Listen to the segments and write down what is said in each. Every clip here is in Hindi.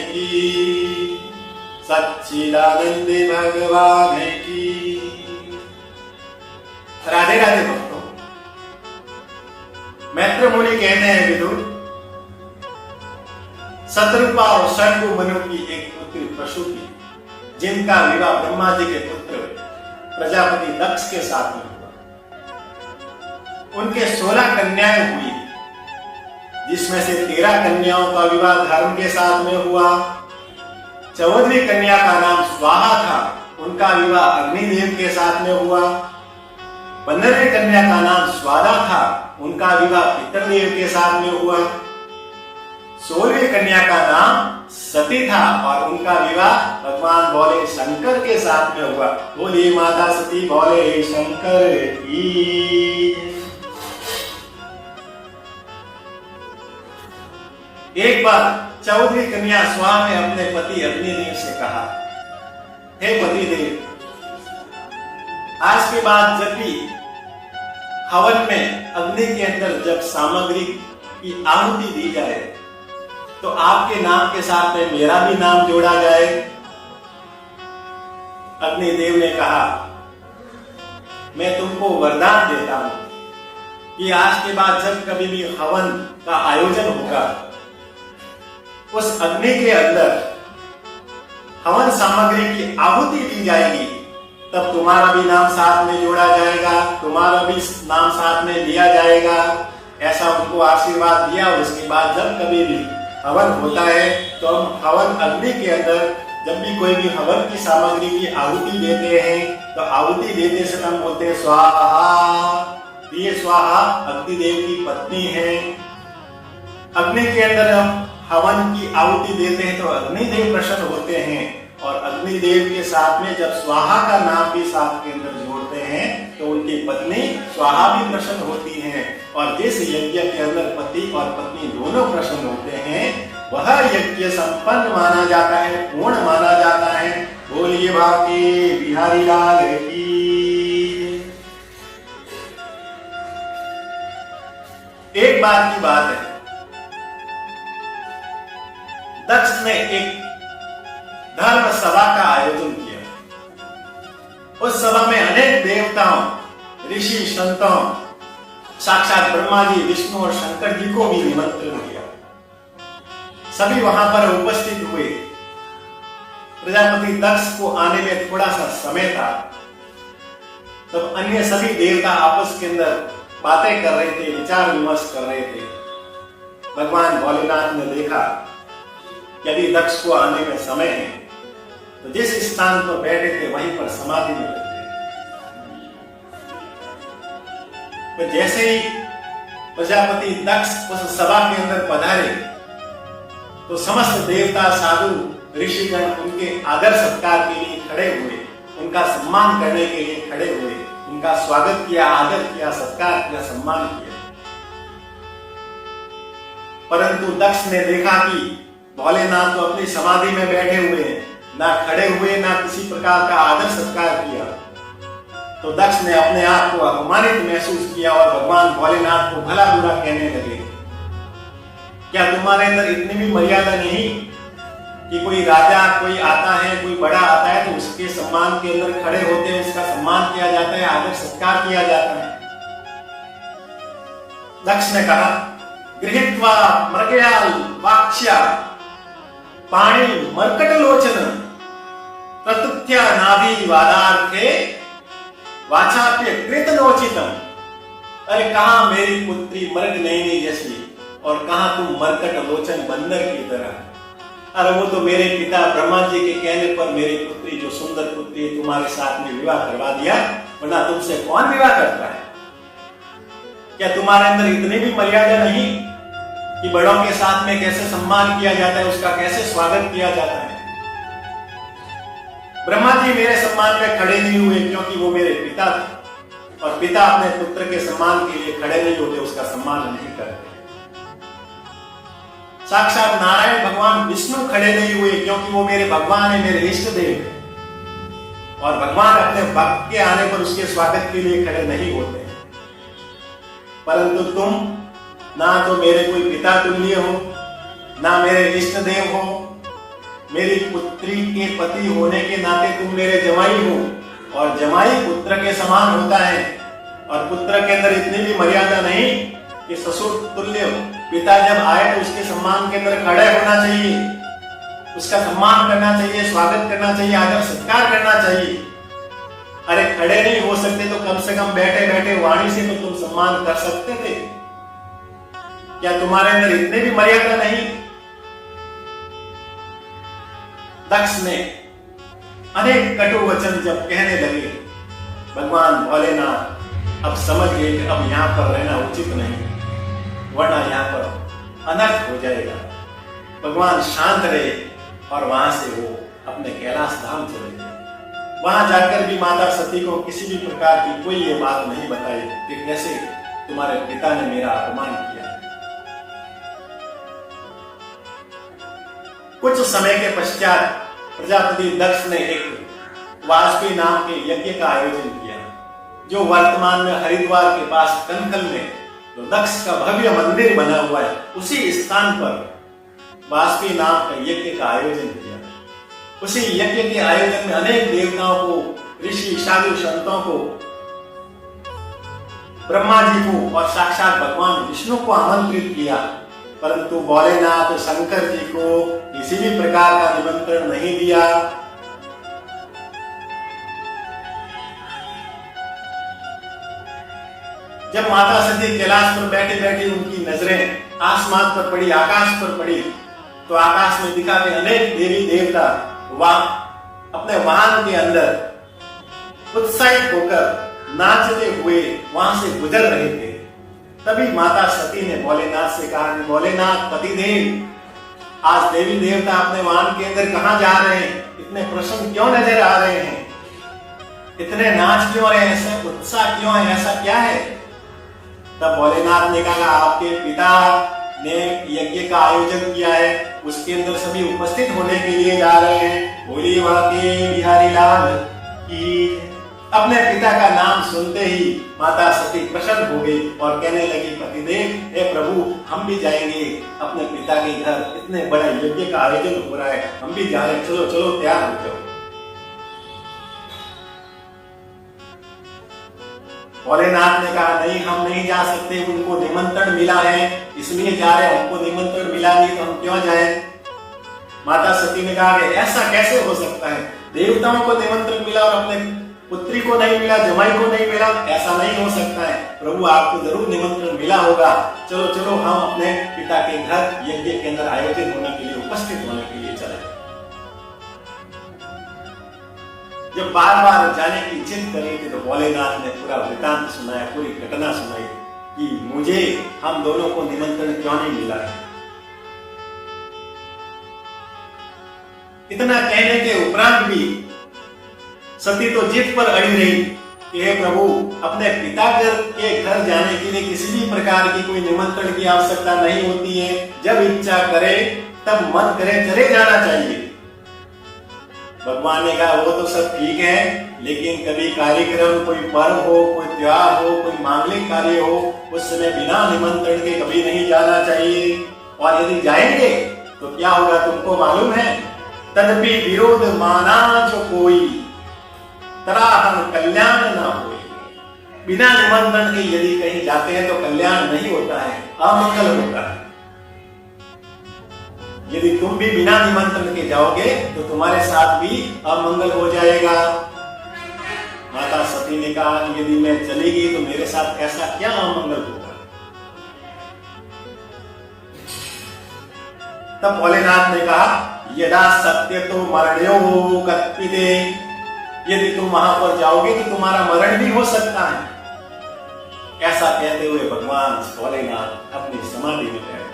की, सच्चिदानंद भगवान की। राधे राधे भक्तों। मैत्र मुनि कहते हैं विदुर, शतरूपा और शंभु मनु की एक पुत्री प्रसूति, जिनका विवाह ब्रह्मा जी के पुत्र प्रजापति दक्ष के साथ में हुआ। उनके 16 कन्याएं हुई, जिसमें से 13 कन्याओं का विवाह धर्म के साथ में हुआ। 14वीं कन्या का नाम स्वाहा था, उनका विवाह अग्निदेव के साथ में हुआ। 15वीं कन्या का नाम स्वादा था, उनका विवाह पितृदेव के साथ में हुआ। 16वीं कन्या का नाम सती था और उनका विवाह भगवान भोले शंकर के साथ में हुआ। बोलिए माता सती भोले शंकर की। एक बार 14वीं कन्या स्वाहा ने अपने पति अग्निदेव से कहा, हे पतिदेव, आज के बाद जब भी हवन में अग्नि के अंदर जब सामग्री की आहुति दी जाए तो आपके नाम के साथ में मेरा भी नाम जोड़ा जाए। अग्निदेव ने कहा, मैं तुमको वरदान देता हूं कि आज के बाद जब कभी भी हवन का आयोजन होगा, उस अग्नि के अंदर हवन सामग्री की आहुति दी जाएगी, तब तुम्हारा भी नाम साथ में जोड़ा जाएगा, तुम्हारा भी नाम साथ में लिया जाएगा। ऐसा उनको आशीर्वाद दिया। उसके बाद जब कभी भी हवन होता है तो हम हवन अग्नि के अंदर जब भी कोई भी हवन की सामग्री की आहुति देते हैं तो आहुति देते से हम बोलते हैं स्वाहा। ये स्वाहा अग्निदेव की पत्नी है। अग्नि के अंदर हम हवन की आहुति देते हैं तो अग्निदेव प्रसन्न होते हैं और अग्निदेव के साथ में जब स्वाहा का नाम भी साथ के अंदर जोड़ते हैं तो उनकी पत्नी स्वाहा भी प्रसन्न होती है। और जिस यज्ञ के अंदर पति और पत्नी दोनों प्रसन्न होते हैं वह यज्ञ संपन्न माना जाता है, पूर्ण माना जाता है। बोलिए बाकी बिहारी लाल की। एक बार की बात है, दक्ष ने एक धर्म सभा का आयोजन किया। उस सभा में अनेक देवताओं, ऋषि, संतों, साक्षात ब्रह्मा जी, विष्णु और शंकर जी को भी निमंत्रण दिया। सभी वहां पर उपस्थित हुए। प्रजापति दक्ष को आने में थोड़ा सा समय था, तब अन्य सभी देवता आपस के अंदर बातें कर रहे थे, विचार विमर्श कर रहे थे। भगवान भोलेनाथ ने देखा कि यदि दक्ष को आने में समय है तो जिस स्थान पर बैठे थे वहीं पर समाधि में बैठे। तो जैसे ही प्रजापति दक्ष उस सभा के अंदर पधारे तो समस्त देवता, साधु, ऋषिगण उनके आदर सत्कार के लिए खड़े हुए, उनका सम्मान करने के लिए खड़े हुए, उनका स्वागत किया, आदर किया, सत्कार किया, सम्मान किया। परंतु दक्ष ने देखा कि भोलेनाथ तो अपनी समाधि में बैठे हुए हैं, ना खड़े हुए, ना किसी प्रकार का आदर सत्कार किया। तो दक्ष ने अपने आप को अपमानित महसूस किया और भगवान भोलेनाथ को भला बुरा कहने लगे। क्या तुम्हारे अंदर इतनी भी मर्यादा नहीं कि कोई राजा कोई आता है, कोई बड़ा आता है तो उसके सम्मान के अंदर खड़े होते हैं, उसका सम्मान किया जाता है, आदर सत्कार किया जाता है। दक्ष ने कहा, गृहीत्वा मृगयाल वाक्ष्या पाणी मर्कट लोचन प्रतुथ्या नाभि वादार्थे वाचाप्य कृत नोचितम। अरे कहां मेरी पुत्री मृग नयनी जैसी और कहां तुम मरकट लोचन बंदर की तरह। अरे वो तो मेरे पिता ब्रह्मा जी के कहने पर मेरी पुत्री, जो सुंदर पुत्री तुम्हारे साथ में विवाह करवा दिया, वरना तुमसे कौन विवाह करता है। क्या तुम्हारे अंदर इतनी भी मर्यादा नहीं कि बड़ों के साथ में कैसे सम्मान किया जाता है, उसका कैसे स्वागत किया जाता है। ब्रह्मा जी मेरे सम्मान में खड़े नहीं हुए क्योंकि वो मेरे पिता थे और पिता अपने पुत्र के सम्मान के लिए खड़े नहीं होते, उसका सम्मान नहीं करते। साक्षात नारायण भगवान विष्णु खड़े नहीं हुए क्योंकि वो मेरे भगवान है, मेरे इष्ट देव है और भगवान अपने भक्त के आने पर उसके स्वागत के लिए खड़े नहीं होते। परंतु तुम ना तो मेरे कोई पिता तुल्य हो, ना मेरे इष्ट देव हो, मेरी पुत्री के पति होने के नाते तुम मेरे जमाई हो, और जमाई पुत्र के समान होता है, और पुत्र के अंदर इतनी भी मर्यादा नहीं कि ससुर तुल्य पिता जब आए तो उसके सम्मान के अंदर खड़े होना चाहिए, उसका सम्मान करना चाहिए, स्वागत करना चाहिए, आदर सत्कार करना चाहिए। अरे खड़े नहीं हो सकते तो कम से कम बैठे बैठे वाणी से तो तुम सम्मान कर सकते थे। क्या तुम्हारे अंदर इतने भी मर्यादा नहीं? दक्ष ने अनेक कटु वचन जब कहने लगे, भगवान भोलेनाथ अब समझ गए कि अब यहां पर रहना उचित नहीं, वरना यहां पर अनर्थ हो जाएगा। भगवान शांत रहे और वहां से वो अपने कैलाश धाम चले गए। वहां जाकर भी माता सती को किसी भी प्रकार की कोई ये बात नहीं बताई कि कैसे तुम्हारे पिता ने मेरा अपमान किया। कुछ समय के पश्चात प्रजापति दक्ष ने एक वाजपेयी नाम के यज्ञ का आयोजन किया, जो वर्तमान में हरिद्वार के पास कनकल में जो दक्ष का भव्य मंदिर बना हुआ है, उसी स्थान पर वाजपेयी नाम का यज्ञ का आयोजन किया। उसी यज्ञ के आयोजन में अनेक देवताओं को, ऋषि साधु संतों को, ब्रह्मा जी को और साक्षात भगवान विष्णु को आमंत्रित किया, परंतु भोलेनाथ शंकर जी को किसी भी प्रकार का निमंत्रण नहीं दिया। जब माता सती कैलाश पर बैठे बैठे उनकी नजरें आसमान पर पड़ी, आकाश पर पड़ी, तो आकाश में दिखा के अनेक देवी देवता अपने वाहन के अंदर उत्साहित होकर नाचते हुए वहां से गुजर रहे थे। तभी माता सती ने भोलेनाथ से कहा कि भोलेनाथ पतिदेव, आज देवी देवता अपने वाहन के अंदर कहां जा रहे हैं? इतने प्रसन्न क्यों नजर आ रहे हैं? इतने नाच क्यों रहे हैं? ऐसा उत्साह क्यों है? ऐसा क्या है? तब भोलेनाथ ने कहा आपके पिता ने यज्ञ का आयोजन किया है, उसके अंदर सभी उपस्थित होने के लिए जा रहे हैं। बोली वाके बिहारी लाल की। अपने पिता का नाम सुनते ही माता सती प्रसन्न हो गई और कहने लगी, पतिदेव हे प्रभु, हम भी जाएंगे अपने पिता के घर, इतने बड़े यज्ञ का आयोजन हो रहा है, हम भी जा रहे हैं, चलो चलो तैयार हो जाओ। भोलेनाथ ने कहा नहीं, हम नहीं जा सकते, उनको निमंत्रण मिला है इसलिए जा रहे हैं, हमको निमंत्रण मिला नहीं तो हम क्यों जाए? माता सती ने कहा कि ऐसा कैसे हो सकता है? देवताओं को निमंत्रण मिला और अपने पुत्री को नहीं मिला, जमाई को नहीं मिला, ऐसा नहीं हो सकता है। प्रभु आपको जरूर निमंत्रण मिला होगा, चलो चलो हम अपने पिता के घर यज्ञ के अंदर आयोजन होने के लिए, उपस्थित होने के लिए चले। जब बार बार जाने की जिद करी थी तो भोलेनाथ ने पूरा वृतांत सुनाया, पूरी घटना सुनाई कि मुझे हम दोनों को निमंत्रण क्यों नहीं मिला है। इतना कहने के उपरांत भी सती तो जिद पर अड़ी रही कि हे प्रभु, अपने पिता के घर जाने के लिए किसी भी प्रकार की कोई निमंत्रण की आवश्यकता नहीं होती है, जब इच्छा करे तब मन करे चले जाना चाहिए। भगवान ने कहा वो तो सब ठीक है, लेकिन कभी कार्यक्रम, कोई पर्व हो, कोई त्योहार हो, कोई मांगलिक कार्य हो, उस समय बिना निमंत्रण के कभी नहीं जाना चाहिए, और यदि जाएंगे तो क्या होगा तुमको मालूम है? तदपि विरोध माना जो कोई, तराहन कल्याण ना हो। बिना निमंत्रण के यदि कहीं जाते हैं तो कल्याण नहीं होता है, अमंगल होता है। यदि तुम भी बिना निमंत्रण के जाओगे तो तुम्हारे साथ भी अमंगल हो जाएगा। माता सती ने कहा यदि मैं चली गई तो मेरे साथ ऐसा क्या अमंगल होगा? तब भोलेनाथ ने कहा यदा सत्य तो मरणयो कल्पिते, यदि तुम वहां पर जाओगे तो तुम्हारा मरण भी हो सकता है। ऐसा कहते हुए भगवान भोलेनाथ अपनी समाधि में बैठ गए।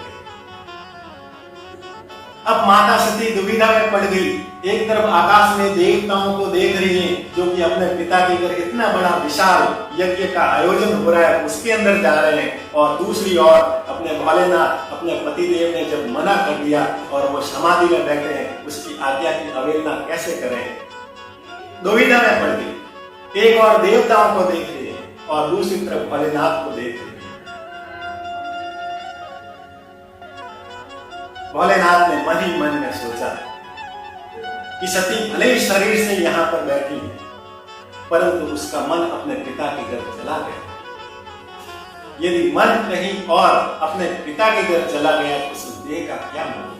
अब माता सती दुविधा में पड़ गई। एक तरफ आकाश में देवताओं को देख रही है जो कि अपने पिता के घर इतना बड़ा विशाल यज्ञ का आयोजन हो रहा है उसके अंदर जा रहे हैं, और दूसरी ओर अपने भोलेनाथ अपने पतिदेव ने जब मना कर दिया और वो समाधि में बैठे हैं, उसकी आज्ञा की अवहेलना कैसे करें? दुविधा में पड़ गई। एक और देवताओं को देख रही है और दूसरी तरफ भोलेनाथ को देख रही है। भोलेनाथ ने मन ही मन में सोचा कि सती भले ही शरीर से यहाँ पर बैठी है, परंतु उसका मन अपने पिता के घर चला गया। यदि मन कहीं और अपने पिता के घर चला गया तो उस देह का क्या मतलब?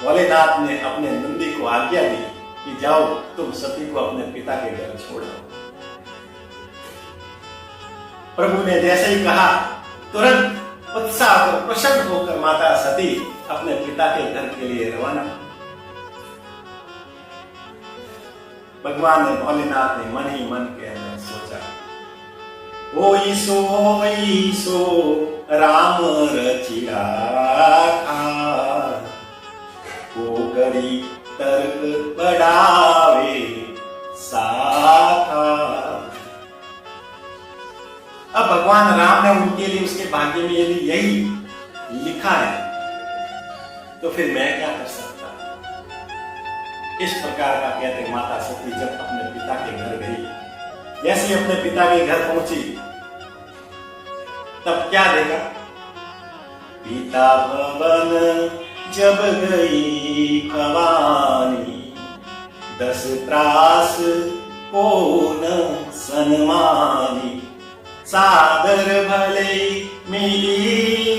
भोलेनाथ ने अपने नंदी को आज्ञा दी कि जाओ तुम सती को अपने पिता के घर छोड़ो। प्रभु ने जैसे ही कहा, तुरंत उत्साह और प्रसन्न होकर माता सती अपने पिता के घर के लिए रवाना। भगवान ने भोलेनाथ ने मन ही मन के अंदर सोचा, ओई सो राम रचिया को करी तर्क बढ़ावे साखा। अब भगवान राम ने उनके लिए उसके भाग्य में यदि यही लिखा है तो फिर मैं क्या कर सकता। इस प्रकार का कहते माता सती जब अपने पिता के घर गई, जैसे अपने पिता के घर पहुंची तब क्या देखा? पिता भवन जब गई भवानी, 10 त्रास को न सन्मानी। सादर भले मिली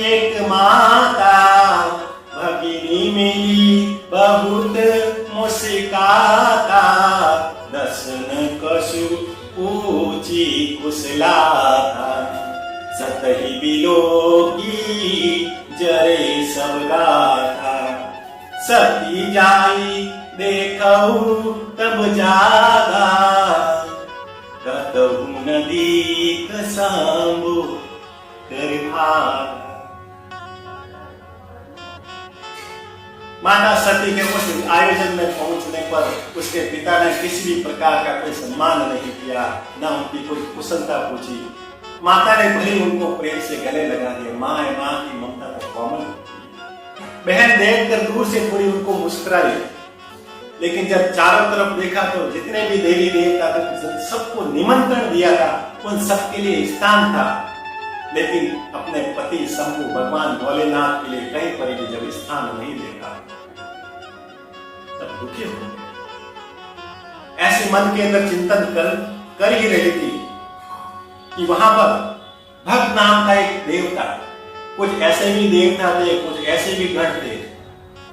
एक माता, भगिनी मिली बहुत मुस्काता। दसन कछु ऊंची कुशलाता, सतही बिलोकी जरे सब गाथा। सती जाई देखऊ तब जागा, कतहु न दीख सांबु कर भागा। माता सती के उस आयोजन में पहुंचने पर उसके पिता ने किसी भी प्रकार का कोई सम्मान नहीं किया, न उनकी कोई कुशलता पूछी। माता ने भले उनको प्रेम से गले लगा दिया। माँ है, माँ की ममता तो कॉमन। बहन देखकर दूर से थोड़ी उनको मुस्कुराई, लेकिन जब चारों तरफ देखा तो जितने भी देवी देवता थे सबको निमंत्रण दिया था, उन सबके लिए स्थान था, लेकिन अपने पति शंभु भगवान भोलेनाथ के लिए कहीं पर भी जब स्थान नहीं देखा तब दुखी हो गए। ऐसे मन के अंदर चिंतन कर ही रही थी कि वहां पर भक्त नाम का एक देवता, कुछ ऐसे भी देवता थे, कुछ ऐसे भी गण थे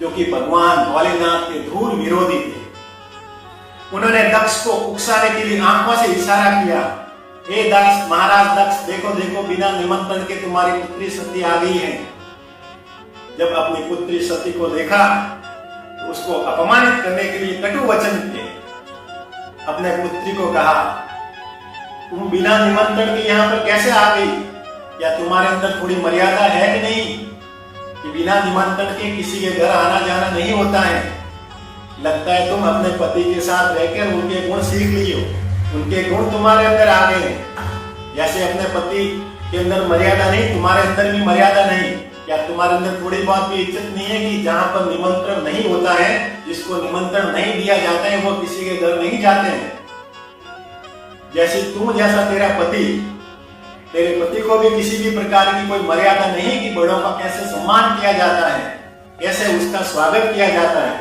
जो कि भगवान भोलेनाथ के धूल विरोधी थे। उन्होंने दक्ष को उकसाने के लिए आंखों से इशारा किया, हे दक्ष, महाराज दक्ष, देखो देखो बिना निमंत्रण के तुम्हारी पुत्री सती आ गई है। जब अपनी पुत्री सती को देखा तो उसको अपमानित करने के लिए कटु वचन किए। अपने पुत्री को कहा, तुम बिना निमंत्रण के यहाँ पर कैसे आ गई? क्या तुम्हारे अंदर थोड़ी मर्यादा है कि नहीं कि बिना निमंत्रण के किसी के घर आना जाना नहीं होता है? लगता है तुम अपने पति के साथ रहकर उनके गुण सीख ली हो, उनके गुण तुम्हारे अंदर आ गए हैं। जैसे अपने पति के अंदर मर्यादा नहीं, तुम्हारे अंदर भी मर्यादा नहीं। क्या तुम्हारे अंदर थोड़ी बहुत भी इज्जत नहीं है कि जहां पर निमंत्रण नहीं होता है, जिसको निमंत्रण नहीं दिया जाता है, वो किसी के घर नहीं जाते हैं। जैसे तुम जैसा तेरा पति, तेरे पति को भी किसी भी प्रकार की कोई मर्यादा नहीं कि बड़ों का कैसे सम्मान किया जाता है, कैसे उसका स्वागत किया जाता है।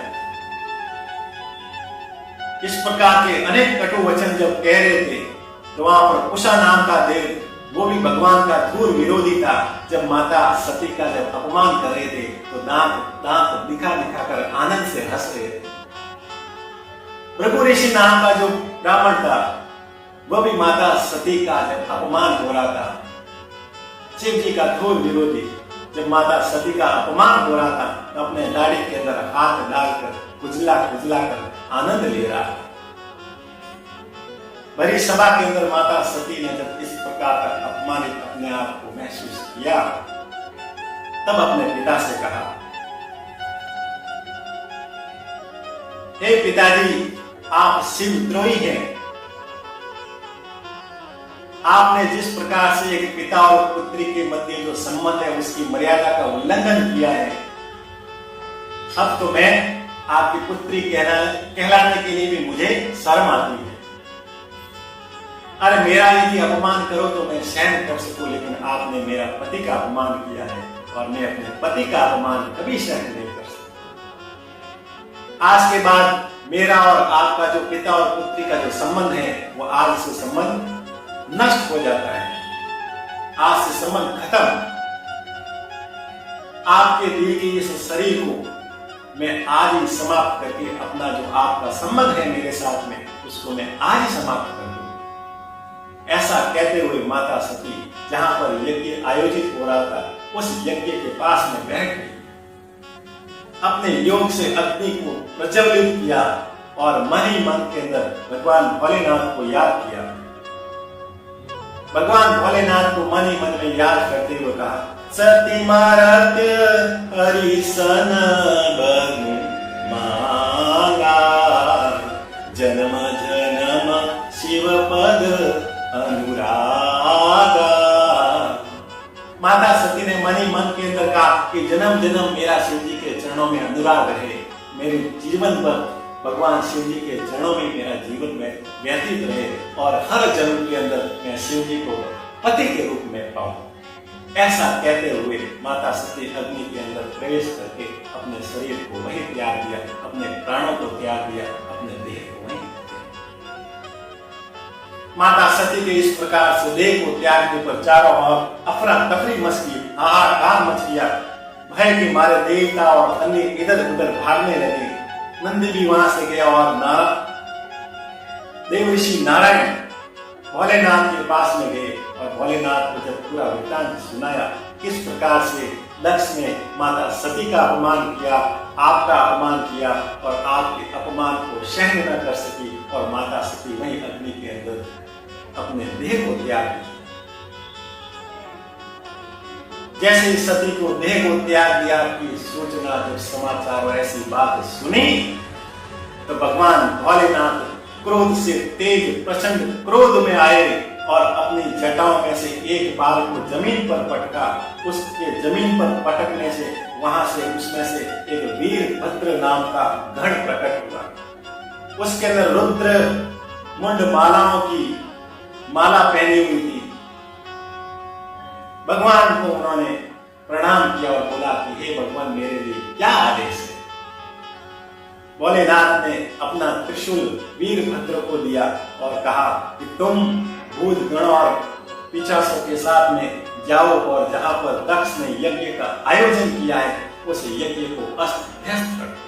इस प्रकार के अनेक कटु वचन जब कह रहे थे तो वहां पर उषा नाम का देव, वो भी भगवान का धूल विरोधी था। जब माता सती का जब अपमान कर रहे थे तो दांत दिखा दिखा कर आनंद से हंस रहे थे। भृगु ऋषि नाम का जो ब्राह्मण था, वह भी माता सती का जब अपमान हो रहा था, शिव जी का धूल विरोधी, जब माता सती का अपमान हो रहा था तो अपने दाढ़ी के अंदर हाथ डालकर खुजला खुजला कर आनंद ले रहा था। भरी सभा के अंदर माता सती ने जब इस प्रकार का अपमानित अपने आप को महसूस किया, तब अपने पिता से कहा, हे पिताजी, आप शिवद्रोही हैं। आपने जिस प्रकार से एक पिता और पुत्री के मध्य जो संबंध है उसकी मर्यादा का उल्लंघन किया है, अब तो मैं आपकी पुत्री कहलाने के लिए भी मुझे शर्म आती है। अरे मेरा यदि अपमान करो तो मैं सहन कर सकूं, लेकिन आपने मेरा पति का अपमान किया है और मैं अपने पति का अपमान कभी सहन नहीं कर सकता। आज के बाद मेरा और आपका जो पिता और पुत्री का जो संबंध है वो आज से संबंध नष्ट हो जाता है, आज से संबंध खत्म। आपके दिए गए इस शरीर को मैं आज ही समाप्त करके अपना जो आपका संबंध है मेरे साथ में उसको मैं आज ही समाप्त कर दूं। ऐसा कहते हुए माता सती जहां पर यज्ञ आयोजित हो रहा था उस यज्ञ के पास में बैठ गई, अपने योग से अग्नि को प्रज्वलित किया और मन ही मन के अंदर भगवान भोलेनाथ को याद किया। भगवान भोलेनाथ को मन ही मन में याद करते हुए कहा, सती मारात्य हरिसन बन मांगा, जन्म जन्म शिव पद अनुरागा। माता सती ने मन ही मन के अंदर कहा कि जन्म जन्म मेरा शिव जी के चरणों में अनुराग रहे, मेरे जीवन पर भगवान शिव जी के चरणों में मेरा जीवन में व्यतीत रहे और हर जन्म के अंदर मैं शिव जी को पति के रूप में पाऊं। ऐसा कहते हुए माता सती अग्नि के अंदर प्रवेश करके अपने शरीर को वहीं त्याग दिया, अपने प्राणों को त्याग दिया, अपने देह को वहीं त्याग। माता सती के इस प्रकार से देह को त्यागने पर चारों ओर अफरा तफरी मच गई, हाहाकार मच गया। भय के मारे देवता और अन्य इधर उधर भागने लगे। नंदी भी वहां से गया और देव ऋषि नारायण भोलेनाथ के पास में गए और भोलेनाथ को जब पूरा वृत्तांत सुनाया, किस प्रकार से दक्ष ने माता सती का अपमान किया, आपका अपमान किया और आपके अपमान को सहन न कर सकी और माता सती वहीं अग्नि के अंदर अपने देह को त्याग दिया। जैसे सती को देह को त्याग दिया की सूचना जब समाचार और ऐसी बात सुनी तो भगवान भोलेनाथ क्रोध से तेज प्रचंड क्रोध में आए और अपनी जटाओं में से एक बाल को जमीन पर पटका। उसके जमीन पर पटकने से वहां से उसमें से एक वीरभद्र नाम का गण प्रकट हुआ। उसके अंदर रुद्र मुंड मालाओं की माला पहनी हुई थी। भगवान को उन्होंने प्रणाम किया और बोला कि हे भगवान मेरे लिए क्या आदेश है। भोलेनाथ ने अपना त्रिशूल वीरभद्र को दिया और कहा कि तुम भूत गण और पिशाचों के साथ में जाओ और जहां पर दक्ष ने यज्ञ का आयोजन किया है उस यज्ञ को अस्त व्यस्त कर दो।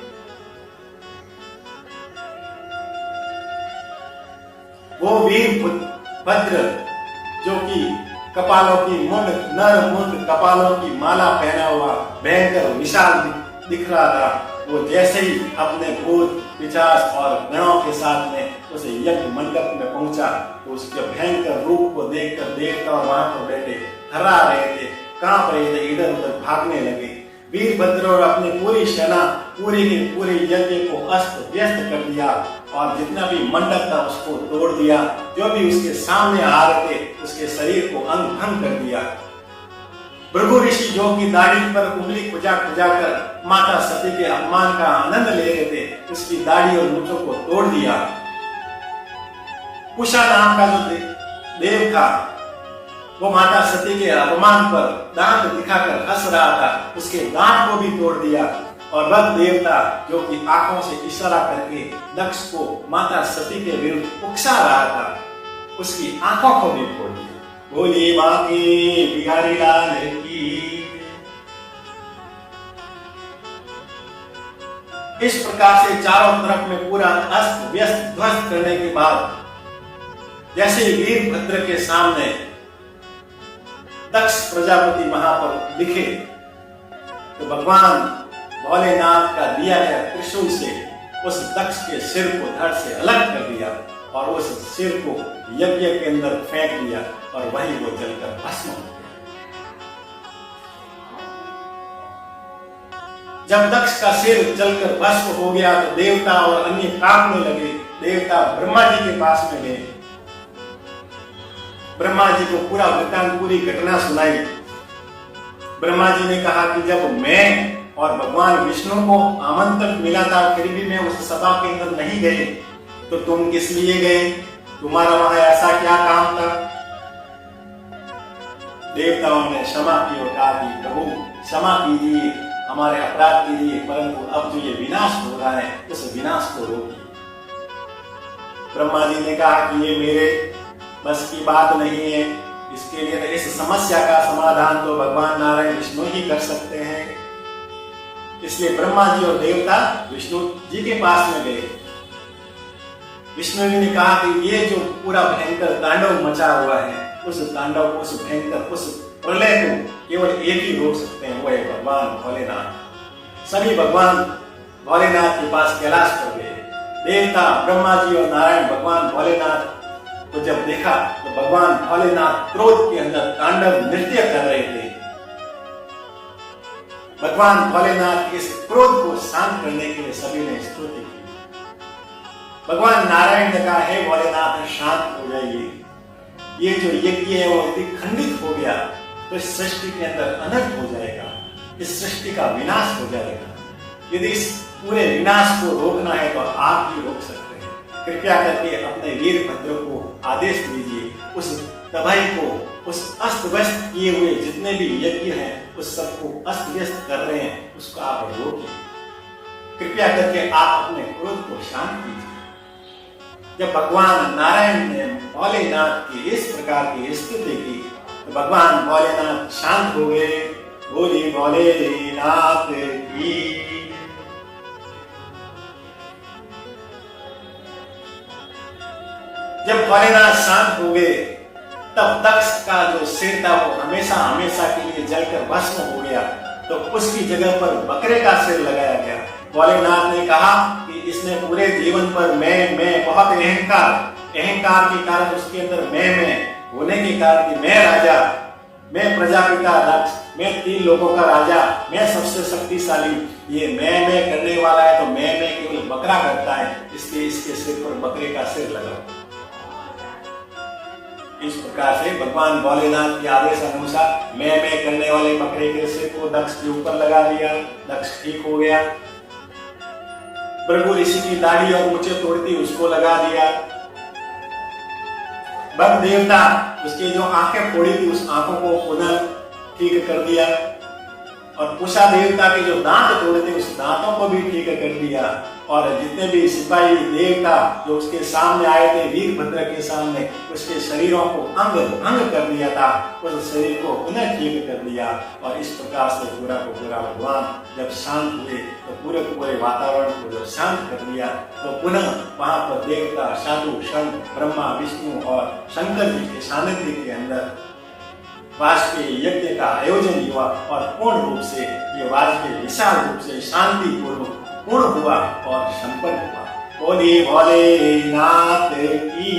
वो वीरभद्र जो कि कपालों की मुंड नर मुंड कपालों की माला पहना हुआ भयंकर विशाल दिख रहा था, वो जैसे ही अपने भूत पिशाच और गणों के साथ में उस यज्ञ मंडप में पहुंचा तो उसके भयंकर रूप को देखकर देवता वहां पर बैठे थर्रा रहे थे, कांप रहे थे, इधर उधर भागने लगे। वीरभद्र और अपनी पूरी सेना पूरे के पूरे यज्ञ को अस्त व्यस्त कर दिया और जितना भी मंडप था उसको तोड़ दिया। जो भी उसके सामने आ रहे थे उसके शरीर को अंग भंग कर दिया। भृगु ऋषि जो कि दाढ़ी पर उंगली खुजा खुजा कर माता सती के अपमान का आनंद ले रहे थे उसकी दाढ़ी और मूंछों को तोड़ दिया। कुशा नाम का जो देव था वो माता सती के अपमान पर दांत दिखाकर हंस रहा था, उसके दांत को भी तोड़ दिया। और वह देवता जो कि आंखों से इशारा करके दक्ष को माता सती के विरुद्ध उकसा रहा था उसकी आंखों को भी तोड़ दिया। बोली बाकी बिहारी लाल की। इस प्रकार से चारों तरफ में पूरा अस्त व्यस्त ध्वस्त करने के बाद जैसे वीरभद्र के सामने दक्ष प्रजापति वहां पर दिखे तो भगवान भोलेनाथ का दिया गया त्रिशूल से उस दक्ष के सिर को धड़ से अलग कर दिया और उस सिर को यज्ञ के अंदर फेंक दिया और वहीं वो जलकर भस्म हो गया। जब दक्ष का सिर जलकर भस्म हो गया तो देवता और अन्य कांपने लगे। देवता ब्रह्मा जी के पास में गए, ब्रह्मा जी को पूरा वृत्तांत पूरी घटना सुनाई। ब्रह्मा जी ने कहा कि जब मैं और भगवान विष्णु को आमंत्रण मिला था फिर भी मैं उस सभा के अंदर नहीं गए तो तुम किस लिए गए, तुम्हारा वहां ऐसा क्या काम था। देवताओं ने क्षमा की और कहा कि प्रभु क्षमा कीजिए, हमारे अपराध के लिए, परंतु अब जो ये विनाश हो रहा है उस विनाश को रोकिए। ब्रह्मा जी ने कहा कि ये मेरे बस की बात नहीं है, इसके लिए तो इस समस्या का समाधान तो भगवान नारायण विष्णु ही कर सकते हैं। इसलिए ब्रह्मा जी और देवता विष्णु जी के पास में गए। विष्णु जी ने कहा कि ये जो पूरा भयंकर तांडव मचा हुआ है, उस तांडव, उस भयंकर, उस प्रलय को केवल एक ही रोक सकते हैं, वो है भगवान भोलेनाथ। सभी भगवान भोलेनाथ के पास कैलाश पर गए। देवता ब्रह्मा जी और नारायण भगवान भोलेनाथ को जब देखा तो भगवान भोलेनाथ क्रोध के अंदर तांडव नृत्य कर रहे थे। भगवान भोलेनाथ के इस क्रोध को शांत करने के लिए सभी ने स्तुति की। भगवान नारायण ने कहा, हे भोलेनाथ शांत हो जाइए, ये जो यज्ञ है वो यदि खंडित हो गया तो इस सृष्टि के अंदर अनर्थ हो जाएगा, इस सृष्टि का विनाश हो जाएगा। यदि इस पूरे विनाश को रोकना है तो आप ही रोक सकते हैं। कृपया करके अपने वीरभद्र को आदेश दीजिए, उस तबाही को, उस अस्त व्यस्त किए हुए जितने भी यज्ञ हैं उस सबको अस्त व्यस्त कर रहे हैं, उसको आप रोकिए। कृपया करके आप अपने क्रोध को शांत कीजिए। जब भगवान नारायण ने भोलेनाथ की इस प्रकार की स्तुति की तो भगवान भोलेनाथ शांत हो गए। बोली भोलेनाथ की। जब भोलेनाथ शांत हो गए तब दक्ष का जो सिर था वो हमेशा हमेशा के लिए जलकर भस्म हो गया, तो उसकी जगह पर बकरे का सिर लगाया गया। भोलेनाथ ने कहा कि इसने पूरे जीवन पर मैं बहुत अहंकार के कारण उसके अंदर मैं होने के कारण कि मैं राजा, मैं प्रजापिता दक्ष, मैं 3 लोगों का राजा, मैं सबसे शक्तिशाली, ये मैं करने वाला है तो मैं केवल बकरा करता है, इसलिए इसके सिर पर बकरे का सिर लगा। इस प्रकार से भगवान भोलेनाथ के आदेश अनुसार मैं करने वाले बकरे के सिर को दक्ष के ऊपर लगा दिया। दक्ष ठीक हो गया। भृगु ऋषि की दाढ़ी और मूंछें तोड़ती उसको लगा दिया। बग देवता उसकी जो आंखें फोड़ी थी उस आंखों को पुनः ठीक कर दिया, और उषा देवता के जो दांत तोड़े थे उस दांतों को भी ठीक कर दिया। और जितने भी सिपाही देवता जो उसके सामने आए थे, वीरभद्र के सामने, उसके शरीरों को अंग कर दिया था, उस शरीर को पुनः ठीक कर दिया। और इस प्रकार से पूरा को पूरा भगवान जब शांत हुए तो पूरे वातावरण को जब शांत कर दिया तो पुनः वहां पर देवता, साधु, संत, ब्रह्मा, विष्णु और शंकर जी के सानिध्य के अंदर वाजपेयी यज्ञ का आयोजन हुआ और पूर्ण रूप से ये वाजपेयी विशाल रूप से शांतिपूर्ण हुआ और संपन्न हुआ। बोले भोलेनाथ की।